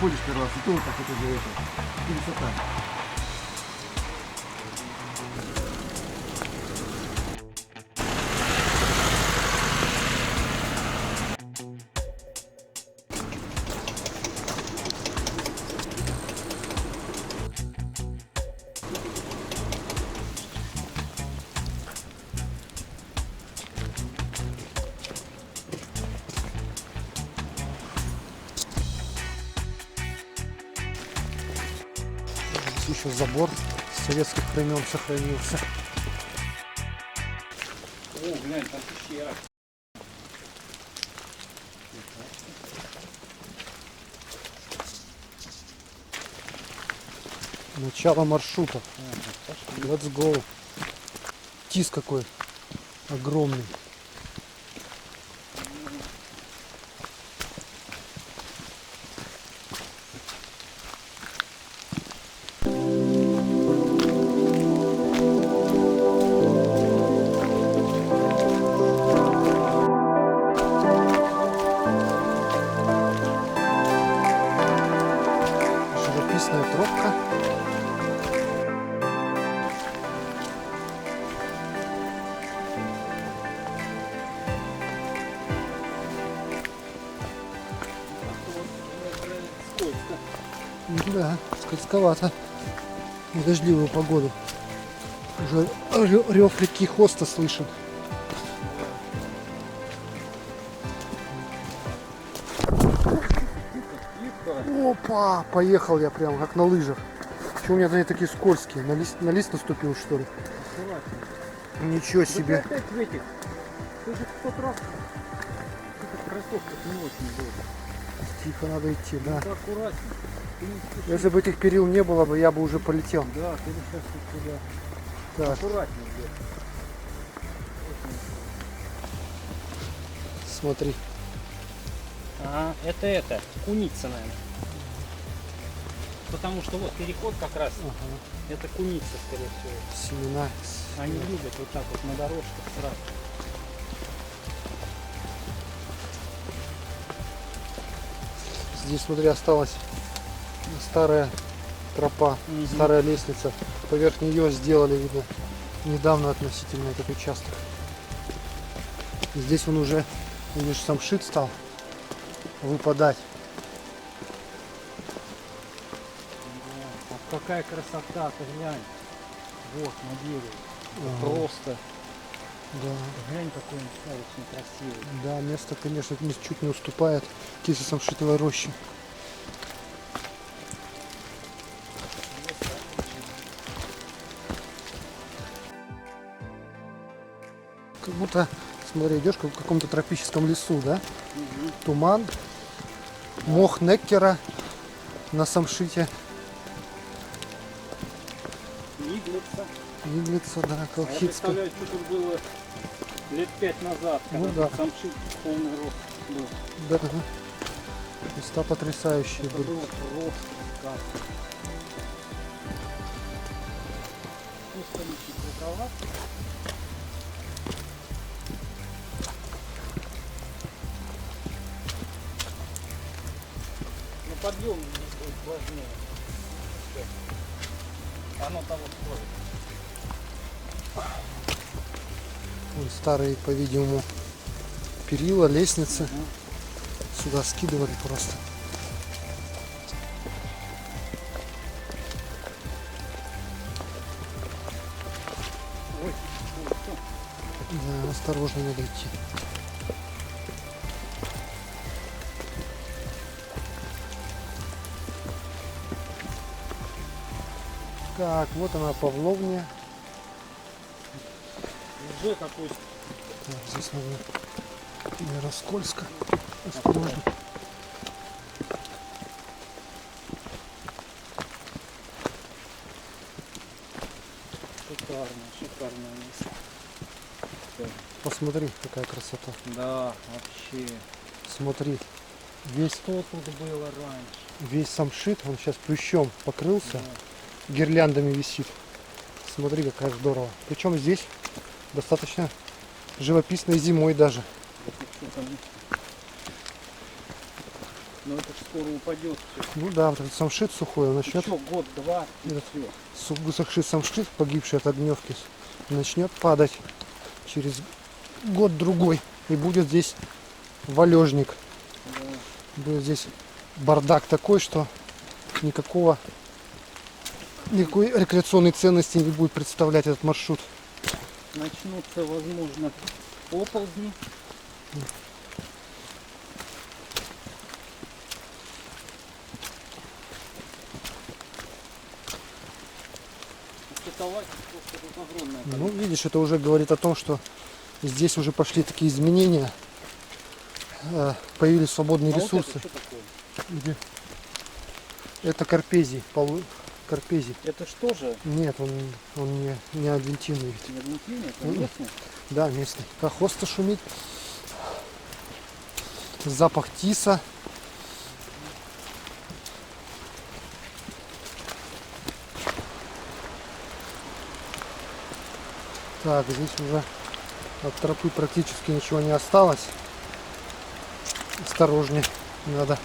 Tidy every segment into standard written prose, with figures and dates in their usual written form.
заходишь первый раз, и то вот так это же это. Красота. Еще забор с советских времен сохранился. О, глянь, там пещера. Начало маршрута. Let's go. Тис какой огромный. Живописная тропка. Да, скользковато. В дождливую погоду. Уже рев реки Хоста слышен. Опа! Поехал я прям как на лыжах. Что у меня они такие скользкие? На лист наступил, что ли? Ничего себе. Ты опять в этих. Ты же в тот раз в кроссовках не очень был. Тихо надо идти, да. Ты аккуратнее. Ты не спеши. Если бы этих перил не было бы, я бы уже полетел. Да, ты сейчас туда. Так, Аккуратнее где. смотри. Ага, это куница, наверное. Потому что вот переход как раз, Ага. это куница, скорее всего. Семена. Они любят вот так вот на дорожках сразу. Здесь, смотри, осталась старая тропа, Мгм. старая лестница. Поверх нее сделали, видно, недавно относительно этот участок. И здесь он уже, видишь, самшит стал выпадать. Да, какая красота, ты глянь. Вот на берег. Ага. Просто. Да, Глянь, какой он сказочно красивый. да, место, конечно, чуть не уступает кисе самшитовой рощи. Как будто, смотри, идешь как в каком-то тропическом лесу, да? Угу. Туман, мох Неккера на самшите. Иглица. Иглица, да, Я колхидская. представляю, что тут было лет 5 назад, когда Ну да. тут самшит полный рост был. Да, да. Места потрясающие Это были. было просто сказка. Пустынничий рукава. Но подъем здесь будет сложнее. Оно того стоит. Вон старые, по-видимому, перила, лестницы. Сюда скидывали просто. Ой, что? Да, осторожно надо идти. Так, вот она, Павловня. Уже какой Так, здесь надо не раскользко. Осторожно. шикарное место. Посмотри, какая красота. Да, вообще. Смотри, весь, Что тут было раньше? весь самшит, он сейчас плющом покрылся, Да. гирляндами висит. Смотри, какая здорово. Причем здесь достаточно живописно и зимой даже. Это что там? Но это ж скоро упадет все. Ну да, вот этот самшит сухой, он начнет, Еще год-два и Этот. все. высохший самшит, погибший от огневки, начнет падать через год-другой. И будет здесь валежник. Будет здесь бардак такой, что никакой рекреационной ценности не будет представлять этот маршрут. Начнутся, возможно, оползни. Каталась просто тут огромная. Ну, видишь, это уже говорит о том, что здесь уже пошли такие изменения. Появились свободные А вот ресурсы. это что такое? Где? Это карпезий. Карпезий. Это что же? Нет, он не аргентинный ведь. Не Аргентина, это Мгм. местный? Да, местный. Кахоста шумит. Запах тиса. Так, здесь уже от тропы практически ничего не осталось. Осторожнее надо.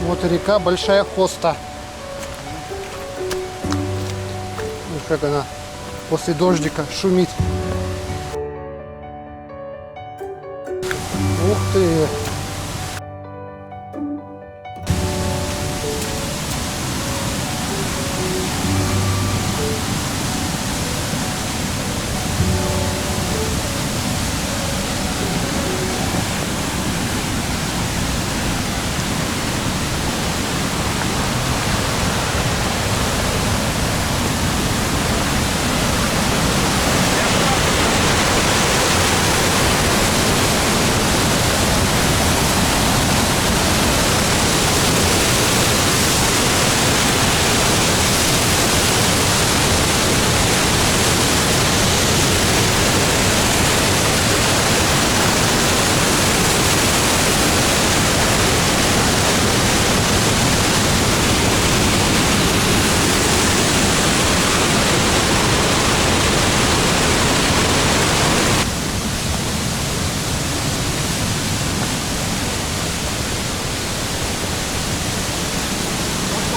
Вот и река Большая Хоста. Ну, как она после дождика шумит. Ух ты!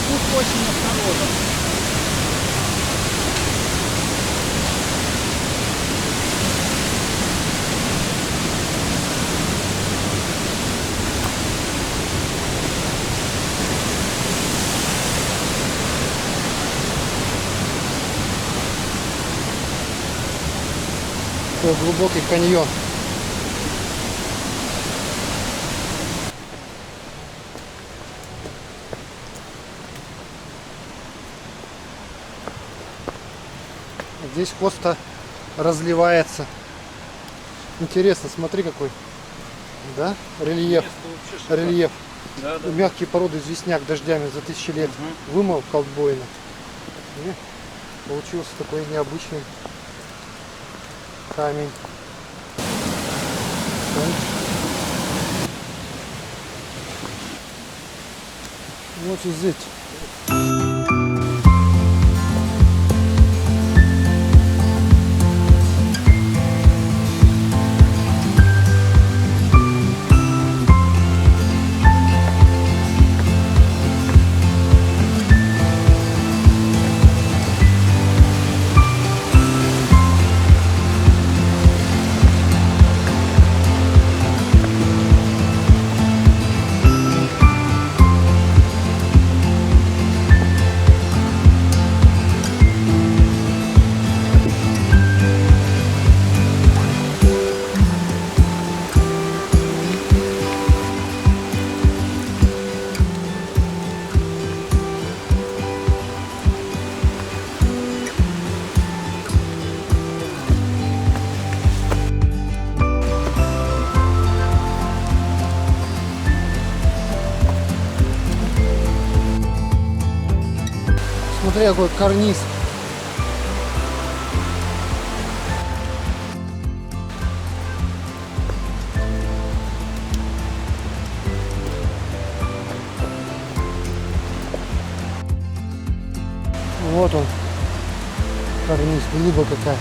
Будь очень осторожен. Такой глубокий каньон. Здесь Хоста разливается. Интересно, смотри какой. Да? Рельеф. Место вообще шикарное. Рельеф. Да, да. Мягкие породы известняк дождями за тысячи лет Мгм. вымыл колдбойно. И получился такой необычный камень. Вот здесь. Смотри, какой карниз. Вот он, карниз, глыба какая.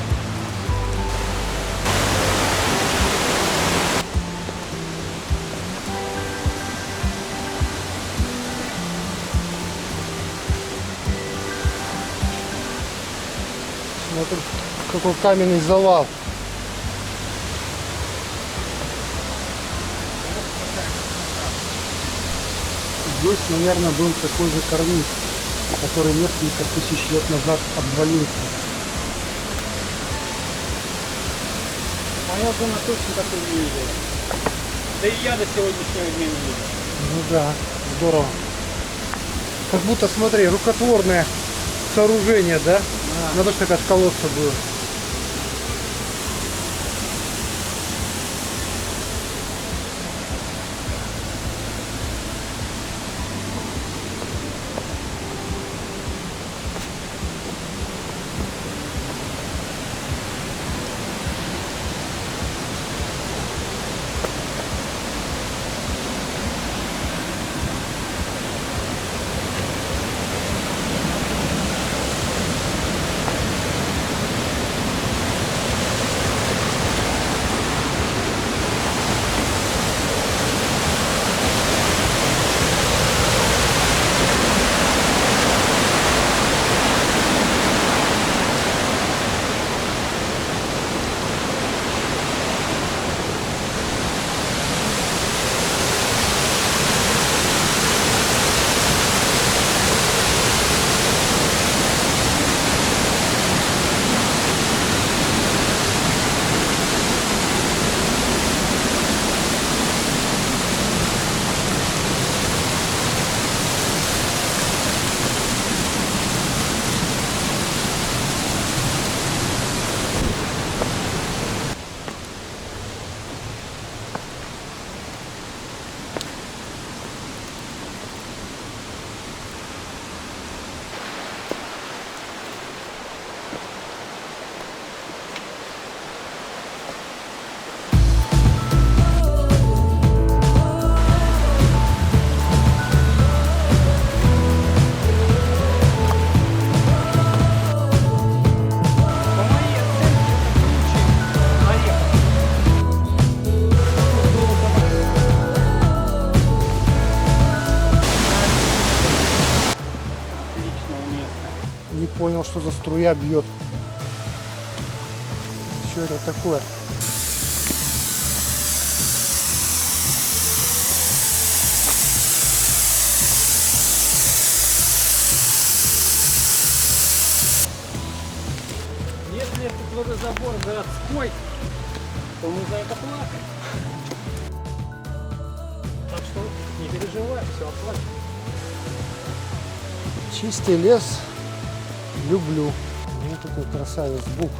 Смотри, какой каменный завал. Здесь, наверное, был такой же карниз, который несколько тысяч лет назад обвалился. Моя жена точно такой не видела. Да и я до сегодняшнего дня не видел. Ну да, здорово. Как будто, смотри, рукотворное сооружение, да? Надо, что как от колодца было. Не понял, что за струя бьет. Что это такое? Если этот водозабор городской, то мы за это платим. Так что не переживай, все оплачено. Чистый лес люблю. Вот такой красавец бук.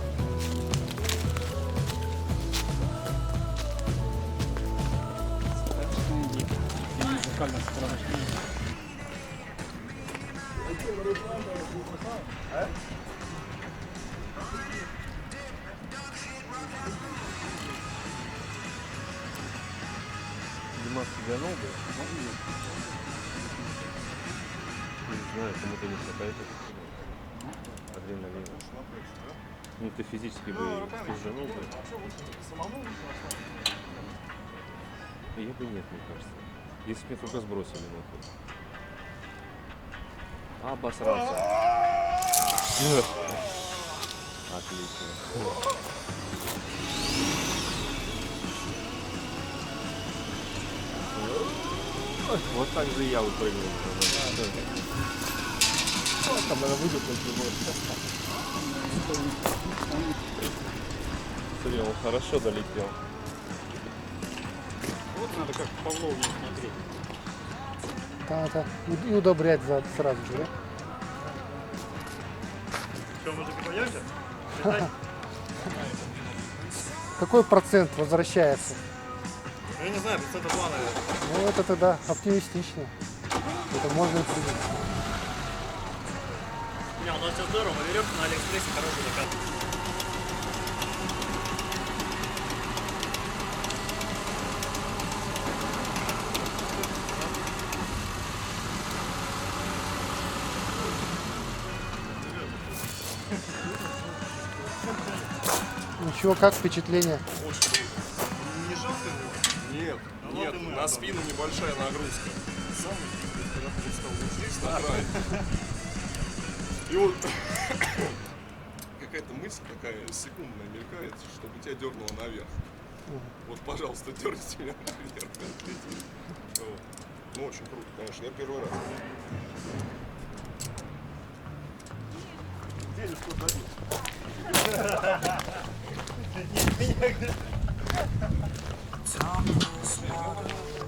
Музыкально сопровождение. Димас тянул бы? Не знаю, кому-то не хватает. Адреналина. Ну ты физически бы изжанул бы. Я бы нет, мне кажется. Если бы мне только сбросили нахуй. Обосрался. Отлично. Вот так же я выпрыгнул. Там надо выйдет Смотри, он хорошо долетел. Вот надо как Павлову смотреть. Да. И удобрять сразу же, да? Что, мужики, пойдемте? Какой процент возвращается? Я не знаю, 2 наверное. Ну это тогда оптимистично. Это можно и принять. Не, у нас все здорово, веревка на Алиэкспрессе хороший закат. Ничего, как впечатление? Нет, нет, на спину небольшая нагрузка. Здесь на край. И вот какая-то мысль такая секундная мелькает, чтобы тебя дернуло наверх. Вот, пожалуйста, дерните меня наверх. Вот. Ну, очень круто, конечно, я первый раз. Tumbles water